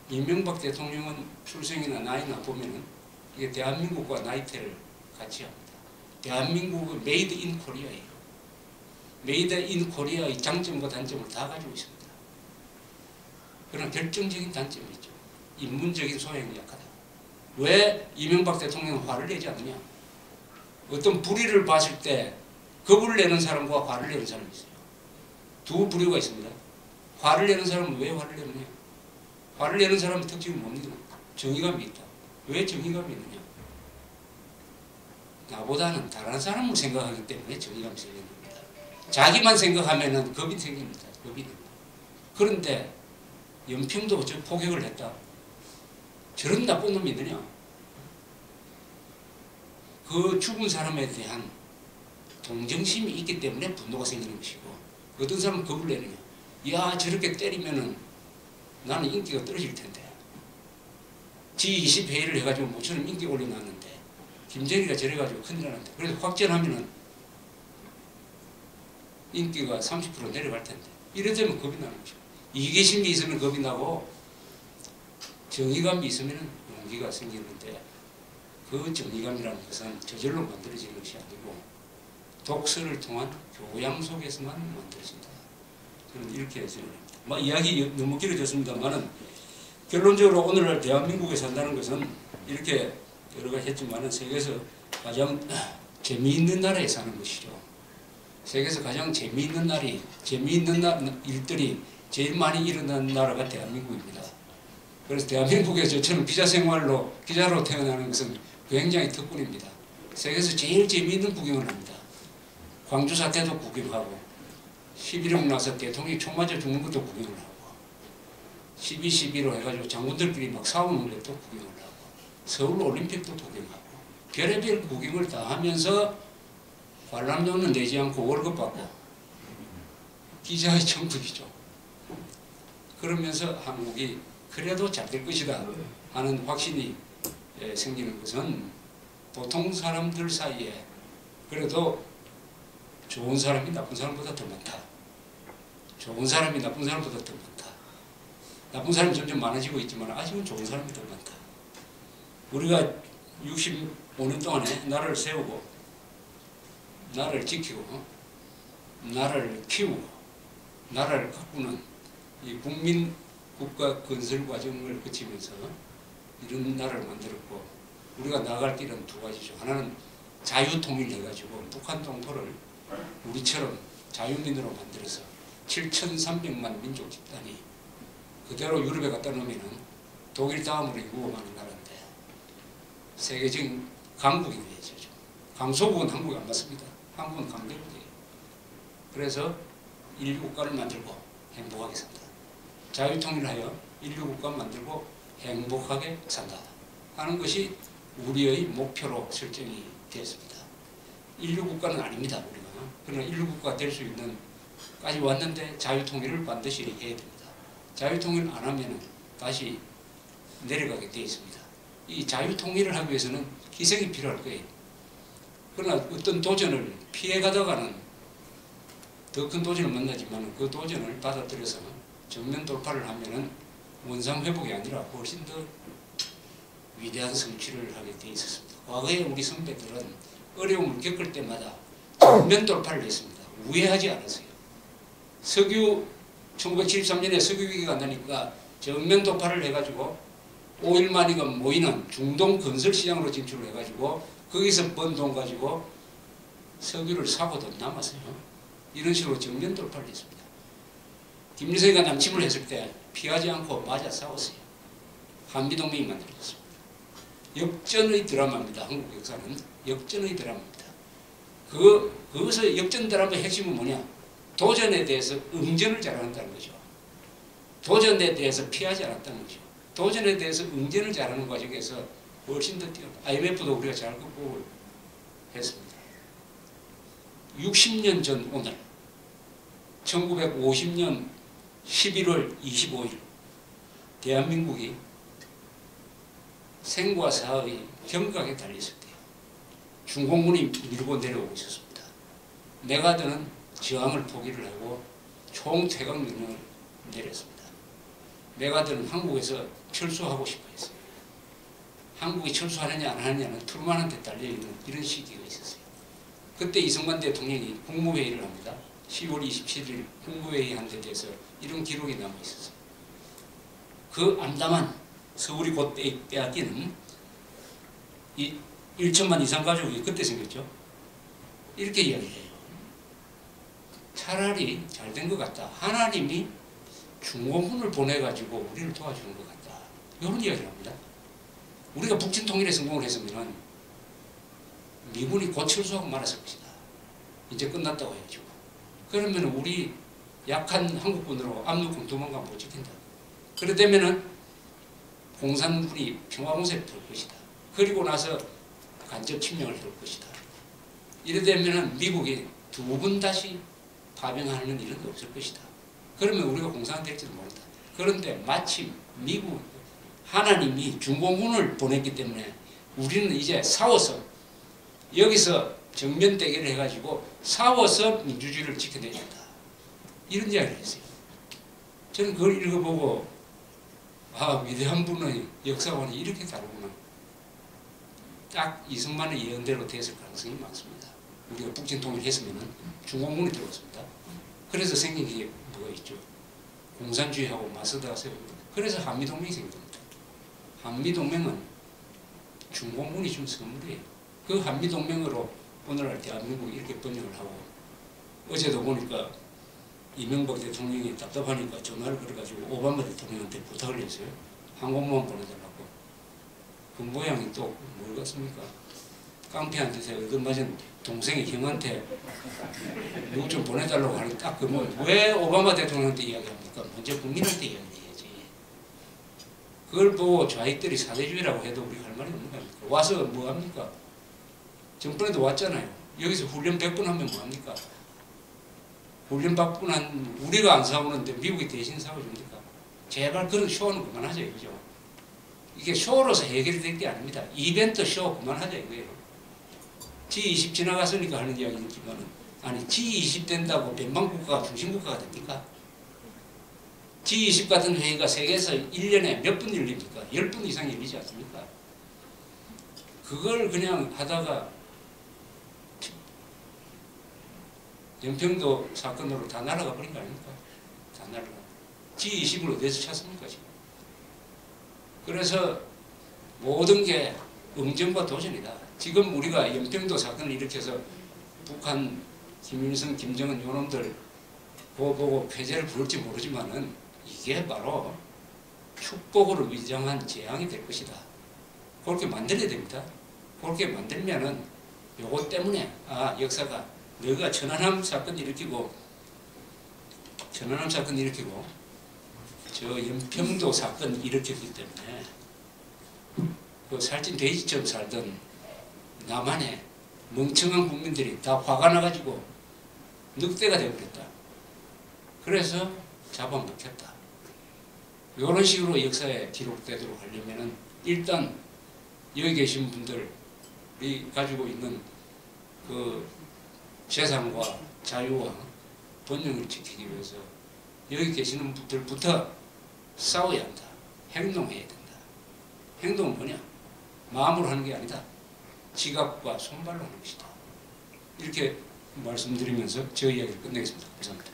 이명박 대통령은 출생이나 나이나 보면은 이게 대한민국과 나이테를 같이 합니다. 대한민국은 메이드 인 코리아예요. 메이드 인 코리아의 장점과 단점을 다 가지고 있습니다. 그러나 결정적인 단점이 있죠. 인문적인 소양이 약하다. 왜 이명박 대통령은 화를 내지 않느냐? 어떤 불의를 봤을 때 겁을 내는 사람과 화를 내는 사람이 있어요. 두 부류가 있습니다. 화를 내는 사람은 왜 화를 내느냐? 화를 내는 사람의 특징은 뭡니까? 정의감이 있다. 왜 정의감이 있느냐? 나보다는 다른 사람을 생각하기 때문에 정의감이 생기는 겁니다. 자기만 생각하면 겁이 생깁니다. 겁이 됩니다. 그런데 연평도 저 포격을 했다. 저런 나쁜 놈이 있느냐? 그 죽은 사람에 대한 동정심이 있기 때문에 분노가 생기는 것이고, 어떤 사람은 겁을 내느냐? 야, 저렇게 때리면은 나는 인기가 떨어질 텐데. G20 회의를 해가지고 모처럼 인기 올려놨는데, 김정일이가 저래가지고 큰일 났는데, 그래서 확전하면은 인기가 30% 내려갈 텐데. 이래 되면 겁이 나는 거죠. 이기심이 있으면 겁이 나고, 정의감이 있으면 용기가 생기는데, 그 정의감이라는 것은 저절로 만들어지는 것이 아니고 독서를 통한 교양 속에서만 만들어진다. 저는 이렇게 생각합니다. 이야기 너무 길어졌습니다만은 결론적으로 오늘날 대한민국에 산다는 것은 이렇게 여러 가지 했지만은 세계에서 가장 재미있는 나라에 사는 것이죠. 세계에서 가장 재미있는 일들이 제일 많이 일어나는 나라가 대한민국입니다. 그래서 대한민국에 저처럼 기자로 태어나는 것은 굉장히 특권입니다. 세계에서 제일 재미있는 구경을 합니다. 광주 사태도 구경하고 11.6 나서 대통령이 총 맞아 죽는 것도 구경을 하고 12.12로 해가지고 장군들끼리 막 싸우는 것도 구경을 하고 서울 올림픽도 구경하고 별의별 구경을 다 하면서 관람료는 내지 않고 월급 받고 기자의 천국이죠. 그러면서 한국이 그래도 잘 될 것이다 하는 확신이 생기는 것은 보통 사람들 사이에 그래도 좋은 사람이 나쁜 사람보다 더 많다. 좋은 사람이 나쁜 사람보다 더 많다. 나쁜 사람이 점점 많아지고 있지만 아직은 좋은 사람이 더 많다. 우리가 65년 동안에 나라를 세우고 나라를 지키고 나라를 키우고 나라를 가꾸는 이 국민 국가 건설 과정을 거치면서 이런 나라를 만들었고 우리가 나아갈 길은 두 가지죠. 하나는 자유통일해가지고 북한 동포를 우리처럼 자유민으로 만들어서 7,300만 민족 집단이 그대로 유럽에 갖다 놓으면 독일 다음으로 인구가 많은 나라인데 세계적인 강국이 되죠. 강소국은 한국이 안 맞습니다. 한국은 강대국이에요. 그래서 인류국가를 만들고 행복하게 산다. 자유통일하여 인류국가 만들고 행복하게 산다 하는 것이 우리의 목표로 설정이 되었습니다. 인류국가는 아닙니다. 우리가. 그러나 인류국가 될 수 있는 까지 왔는데 자유통일을 반드시 해야 됩니다. 자유통일 안 하면 다시 내려가게 되어 있습니다. 이 자유통일을 하기 위해서는 희생이 필요할 거예요. 그러나 어떤 도전을 피해가다가는 더 큰 도전을 만나지만 그 도전을 받아들여서 정면 돌파를 하면은 원상회복이 아니라 훨씬 더 위대한 성취를 하게 되어 있었습니다. 과거에 우리 선배들은 어려움을 겪을 때마다 정면 돌파를 했습니다. 우회하지 않았어요. 1973년에 석유위기가 나니까 정면 돌파를 해가지고 5일 만이가 모이는 중동 건설시장으로 진출을 해가지고 거기서 번 돈 가지고 석유를 사고도 남았어요. 이런 식으로 정면 돌파를 했습니다. 김일성이가 남침을 했을 때 피하지 않고 맞아 싸웠어요. 한미동맹이 만들어졌습니다. 역전의 드라마입니다. 한국 역사는 역전의 드라마입니다. 거기서 역전 드라마의 핵심은 뭐냐? 도전에 대해서 응전을 잘한다는 거죠. 도전에 대해서 피하지 않았다는 거죠. 도전에 대해서 응전을 잘하는 과정에서 훨씬 더 뛰어난 IMF도 우리가 잘 극복을 했습니다. 60년 전 오늘 1950년 11월 25일 대한민국이 생과 사의 경각에 달렸을 때요. 중공군이 밀고 내려오고 있었습니다. 메가드는 저항을 포기를 하고 총퇴각 명령을 내렸습니다. 메가드는 한국에서 철수하고 싶어 했어요. 한국이 철수하느냐 안 하느냐는 트루만한테 달려있는 이런 시기가 있었어요. 그때 이승만 대통령이 국무회의를 합니다. 10월 27일 국무회의 한 데 대해서 이런 기록이 남아 있었어요. 그 암담한 서울이 곧 빼앗기는 이 1천만 이상 가족이 그때 생겼죠. 이렇게 이야기해요. 차라리 잘 된 것 같다. 하나님이 중공군을 보내가지고 우리를 도와주는 것 같다. 이런 이야기를 합니다. 우리가 북진 통일에 성공을 했으면 미군이 곧 철수하고 말았을 것이다. 이제 끝났다고 해야죠. 그러면 우리 약한 한국군으로 압록강 도망가면 못 지킨다. 그러다면 공산군이 평화공세를 펼 것이다. 그리고 나서 간접 침략을 할 것이다. 이러다면 미국이 두 번 다시 파병하는 일은 없을 것이다. 그러면 우리가 공산화 될지도 모른다. 그런데 마침 미국 하나님이 중공군을 보냈기 때문에 우리는 이제 싸워서 여기서 정면 대결을 해가지고 싸워서 민주주의를 지켜내야 된다. 이런 이야기를 했어요. 저는 그걸 읽어보고 아, 위대한 분의 역사관이 이렇게 다르구나. 딱 이승만의 예언대로 됐을 가능성이 많습니다. 우리가 북진 통일했으면 중공군이 들어왔습니다. 그래서 생긴 게 뭐가 있죠? 공산주의하고 맞서다가 세웁니다. 그래서 한미동맹이 생깁니다. 한미동맹은 중공군이 준 선물이에요. 그 한미동맹으로 오늘날 대한민국이 이렇게 번영을 하고 어제도 보니까 이명박 대통령이 답답하니까 전화를 걸어가지고 오바마 대통령한테 부탁을 했어요. 항공모함 보내달라고. 그 모양이 또 뭘 같습니까? 깡패한테 얻어맞은 동생이 형한테 누구 좀 보내달라고 하는 딱 그 뭐 왜 오바마 대통령한테 이야기합니까? 먼저 국민한테 이야기해야지. 그걸 보고 좌익들이 사대주의라고 해도 우리 할 말이 없는 겁니까? 와서 뭐합니까? 전번에도 왔잖아요. 여기서 훈련 100분 하면 뭐합니까? 훈련 100분 한 우리가 안 싸우는데 미국이 대신 싸워줍니까? 제발 그런 쇼는 그만하자 이거죠. 이게 쇼로서 해결이 될 게 아닙니다. 이벤트 쇼 그만하자 이거예요. G20 지나갔으니까 하는 이야기지만은 아니 G20 된다고 변방국가가 중심국가가 됩니까? G20 같은 회의가 세계에서 1년에 몇 분 열립니까? 10분 이상 열리지 않습니까? 그걸 그냥 하다가 연평도 사건으로 다 날아가 버린 거 아닙니까? 다 날아가. G20을 어디서 찾습니까 지금? 그래서 모든 게 응전과 도전이다. 지금 우리가 연평도 사건을 일으켜서 북한, 김일성, 김정은 요놈들 보고 폐쇄를 부를지 모르지만은 이게 바로 축복으로 위장한 재앙이 될 것이다. 그렇게 만들어야 됩니다. 그렇게 만들면은 요것 때문에 아 역사가 너가 천안함 사건 일으키고 저 연평도 사건 일으켰기 때문에 그 살찐 돼지처럼 살던 남한의 멍청한 국민들이 다 화가 나가지고 늑대가 되어버렸다. 그래서 잡아먹혔다. 이런 식으로 역사에 기록되도록 하려면은 일단 여기 계신 분들이 가지고 있는 그 재산과 자유와 본능을 지키기 위해서 여기 계시는 분들부터 싸워야 한다. 행동해야 된다. 행동은 뭐냐? 마음으로 하는 게 아니다. 지갑과 손발로 하는 것이다. 이렇게 말씀드리면서 저 이야기를 끝내겠습니다. 감사합니다.